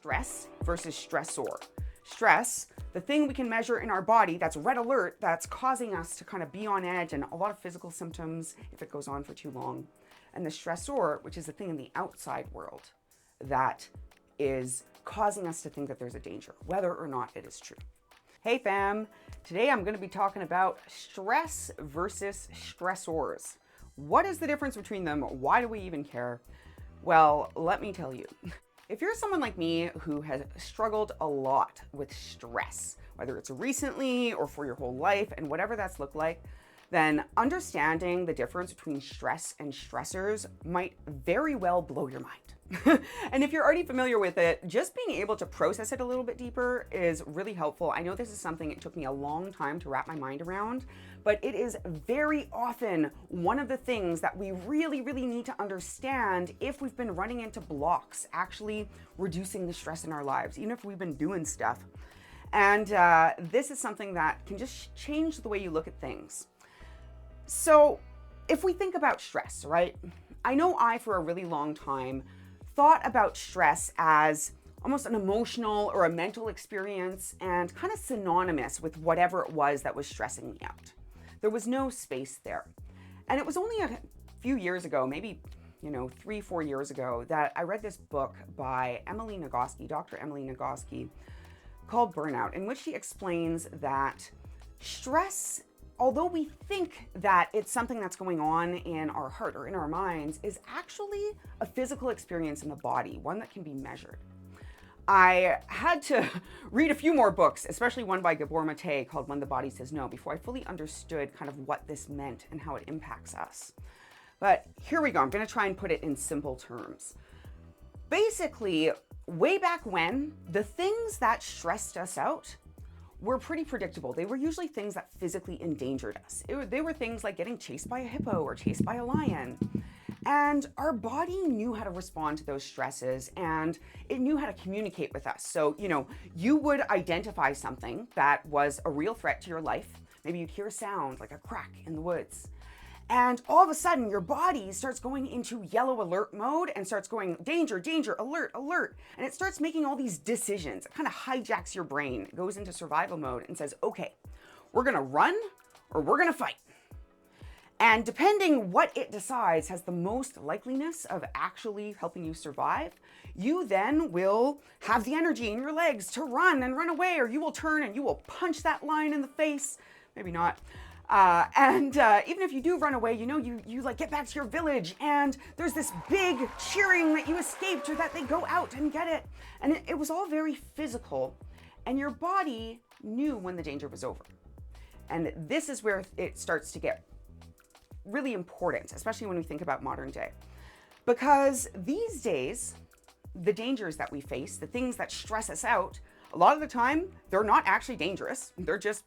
stress versus stressor. Stress, the thing we can measure in our body that's red alert, that's causing us to kind of be on edge and a lot of physical symptoms if it goes on for too long. And the stressor, which is the thing in the outside world that is causing us to think that there's a danger, whether or not it is true. Hey fam, today I'm going to be talking about stress versus stressors. What is the difference between them? Why do we even care? Well, let me tell you. If you're someone like me who has struggled a lot with stress, whether it's recently or for your whole life and whatever that's looked like, then understanding the difference between stress and stressors might very well blow your mind. And if you're already familiar with it, just being able to process it a little bit deeper is really helpful. I know this is something it took me a long time to wrap my mind around, but it is very often one of the things that we really need to understand if we've been running into blocks, actually reducing the stress in our lives, even if we've been doing stuff. And this is something that can just change the way you look at things. So if we think about stress, right? I know for a really long time, thought about stress as almost an emotional or a mental experience and kind of synonymous with whatever it was that was stressing me out. There was no space there. And it was only a few years ago, maybe 3-4 years ago, that I read this book by Dr. Emily Nagoski, called Burnout, in which she explains that stress, although we think that it's something that's going on in our heart or in our minds, is actually a physical experience in the body, one that can be measured. I had to read a few more books, especially one by Gabor Mate called When the Body Says No, before I fully understood kind of what this meant and how it impacts us. But here we go. I'm going to try and put it in simple terms. Basically, way back when, the things that stressed us out were pretty predictable. They were usually things that physically endangered us. They were things like getting chased by a hippo or chased by a lion. And our body knew how to respond to those stresses, and it knew how to communicate with us. So, you would identify something that was a real threat to your life. Maybe you'd hear a sound like a crack in the woods. And all of a sudden, your body starts going into yellow alert mode and starts going, danger, danger, alert, alert. And it starts making all these decisions. It kind of hijacks your brain. It goes into survival mode and says, okay, we're going to run or we're going to fight. And depending what it decides has the most likeliness of actually helping you survive, you then will have the energy in your legs to run and run away, or you will turn and you will punch that lion in the face. Maybe not. And even if you do run away, you like get back to your village and there's this big cheering that you escaped or that they go out and get it. And it was all very physical, and your body knew when the danger was over. And this is where it starts to get really important, especially when we think about modern day. Because these days, the dangers that we face, the things that stress us out, a lot of the time, they're not actually dangerous. They're just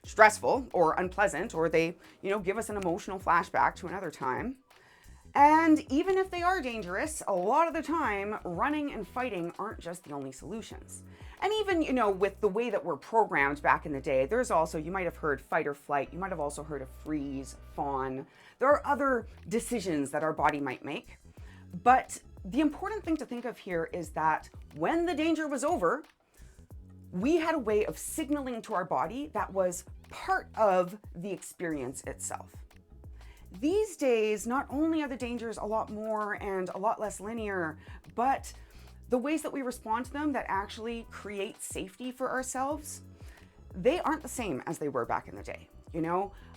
stressful or unpleasant, or they, give us an emotional flashback to another time. And even if they are dangerous, a lot of the time, running and fighting aren't just the only solutions. And even, with the way that we're programmed back in the day, there's also, you might have heard fight or flight. You might have also heard of freeze, fawn. There are other decisions that our body might make. But the important thing to think of here is that when the danger was over, we had a way of signaling to our body that was part of the experience itself. These days, not only are the dangers a lot more and a lot less linear, but the ways that we respond to them that actually create safety for ourselves, they aren't the same as they were back in the day.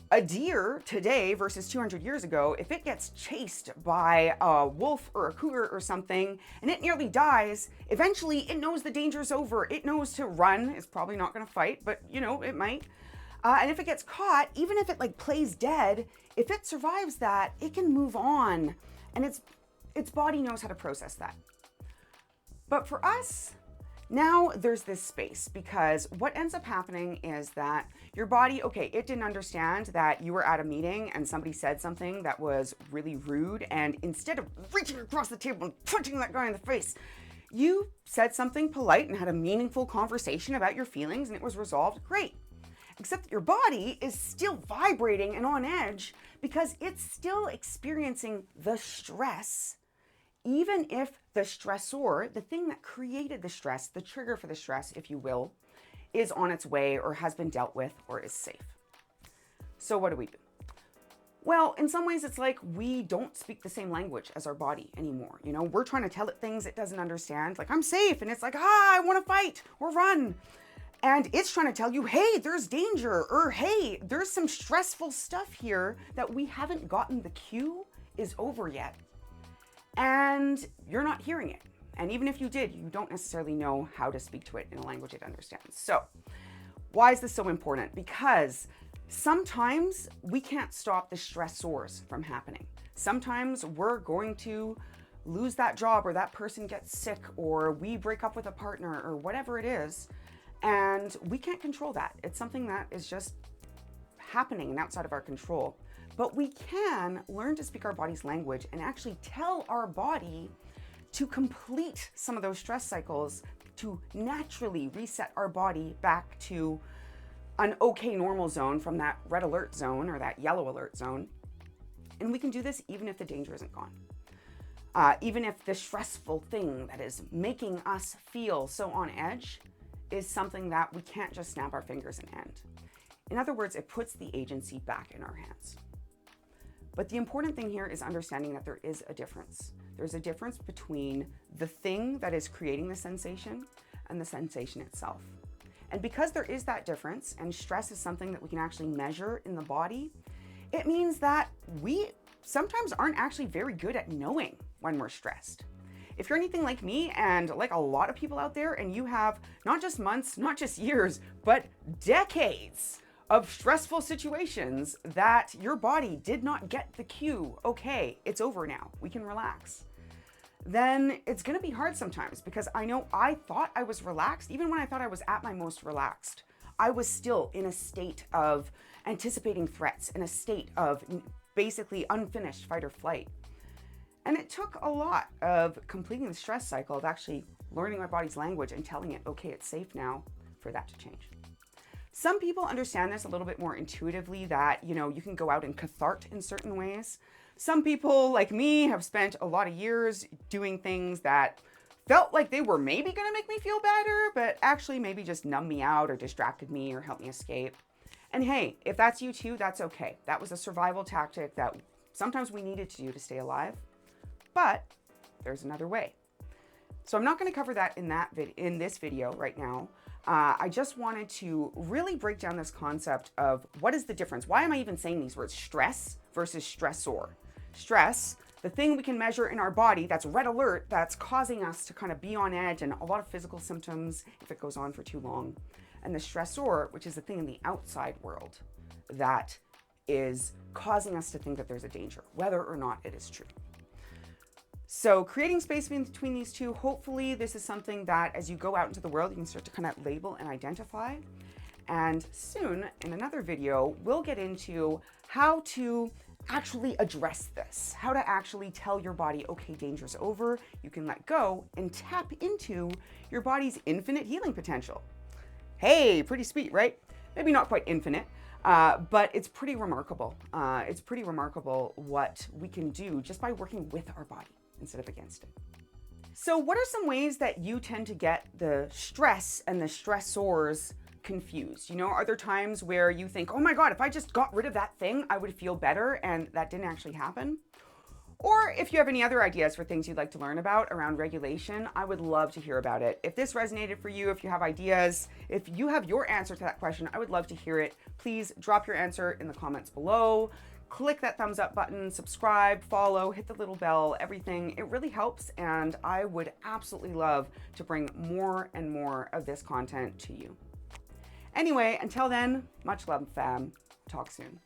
A deer today versus 200 years ago, if it gets chased by a wolf or a cougar or something and it nearly dies, eventually it knows the danger's over. It knows to run. It's probably not going to fight, but it might. And if it gets caught, even if it plays dead, if it survives that, it can move on, and its body knows how to process that. But for us, now there's this space, because what ends up happening is that your body, it didn't understand that you were at a meeting and somebody said something that was really rude, and instead of reaching across the table and punching that guy in the face, you said something polite and had a meaningful conversation about your feelings, and it was resolved. Great. Except that your body is still vibrating and on edge because it's still experiencing the stress, even if the stressor, the thing that created the stress, the trigger for the stress, if you will, is on its way or has been dealt with or is safe. So what do we do? Well, in some ways, it's like we don't speak the same language as our body anymore. You know, we're trying to tell it things it doesn't understand. Like, I'm safe. And it's like, I want to fight or run. And it's trying to tell you, hey, there's danger, or hey, there's some stressful stuff here that we haven't gotten the cue is over yet. And you're not hearing it. And even if you did, you don't necessarily know how to speak to it in a language it understands. So why is this so important? Because sometimes we can't stop the stressors from happening. Sometimes we're going to lose that job, or that person gets sick, or we break up with a partner, or whatever it is. And we can't control that. It's something that is just happening and outside of our control. But we can learn to speak our body's language and actually tell our body to complete some of those stress cycles, to naturally reset our body back to an okay normal zone from that red alert zone or that yellow alert zone. And we can do this even if the danger isn't gone. Even if the stressful thing that is making us feel so on edge is something that we can't just snap our fingers and end. In other words, it puts the agency back in our hands. But the important thing here is understanding that there is a difference. There's a difference between the thing that is creating the sensation and the sensation itself. And because there is that difference, and stress is something that we can actually measure in the body, it means that we sometimes aren't actually very good at knowing when we're stressed. If you're anything like me and like a lot of people out there, and you have not just months, not just years, but decades of stressful situations that your body did not get the cue, okay, it's over now, we can relax, then it's gonna be hard sometimes, because I know I thought I was relaxed. Even when I thought I was at my most relaxed, I was still in a state of anticipating threats, in a state of basically unfinished fight or flight. And it took a lot of completing the stress cycle, of actually learning my body's language and telling it, okay, it's safe now, for that to change. Some people understand this a little bit more intuitively, that, you know, you can go out and cathart in certain ways. Some people, like me, have spent a lot of years doing things that felt like they were maybe gonna make me feel better, but actually maybe just numb me out or distracted me or helped me escape. And hey, if that's you too, that's okay. That was a survival tactic that sometimes we needed to do to stay alive. But there's another way. So I'm not going to cover that in this video right now. I just wanted to really break down this concept of what is the difference. Why am I even saying these words? Stress versus stressor. Stress, the thing we can measure in our body that's red alert, that's causing us to kind of be on edge and a lot of physical symptoms if it goes on for too long. And the stressor, which is the thing in the outside world that is causing us to think that there's a danger, whether or not it is true. So creating space between these two, hopefully this is something that as you go out into the world, you can start to kind of label and identify. And soon in another video, we'll get into how to actually address this, how to actually tell your body, okay, danger's over, you can let go and tap into your body's infinite healing potential. Hey, pretty sweet, right? Maybe not quite infinite, but it's pretty remarkable. It's pretty remarkable what we can do just by working with our body instead of against it. So what are some ways that you tend to get the stress and the stressors confused? You know, are there times where you think, oh my God, if I just got rid of that thing, I would feel better, and that didn't actually happen? Or if you have any other ideas for things you'd like to learn about around regulation, I would love to hear about it. If this resonated for you, if you have ideas, if you have your answer to that question, I would love to hear it. Please drop your answer in the comments below. Click that thumbs up button, subscribe, follow, hit the little bell, everything. It really helps, and I would absolutely love to bring more and more of this content to you. Anyway, until then, much love, fam. Talk soon.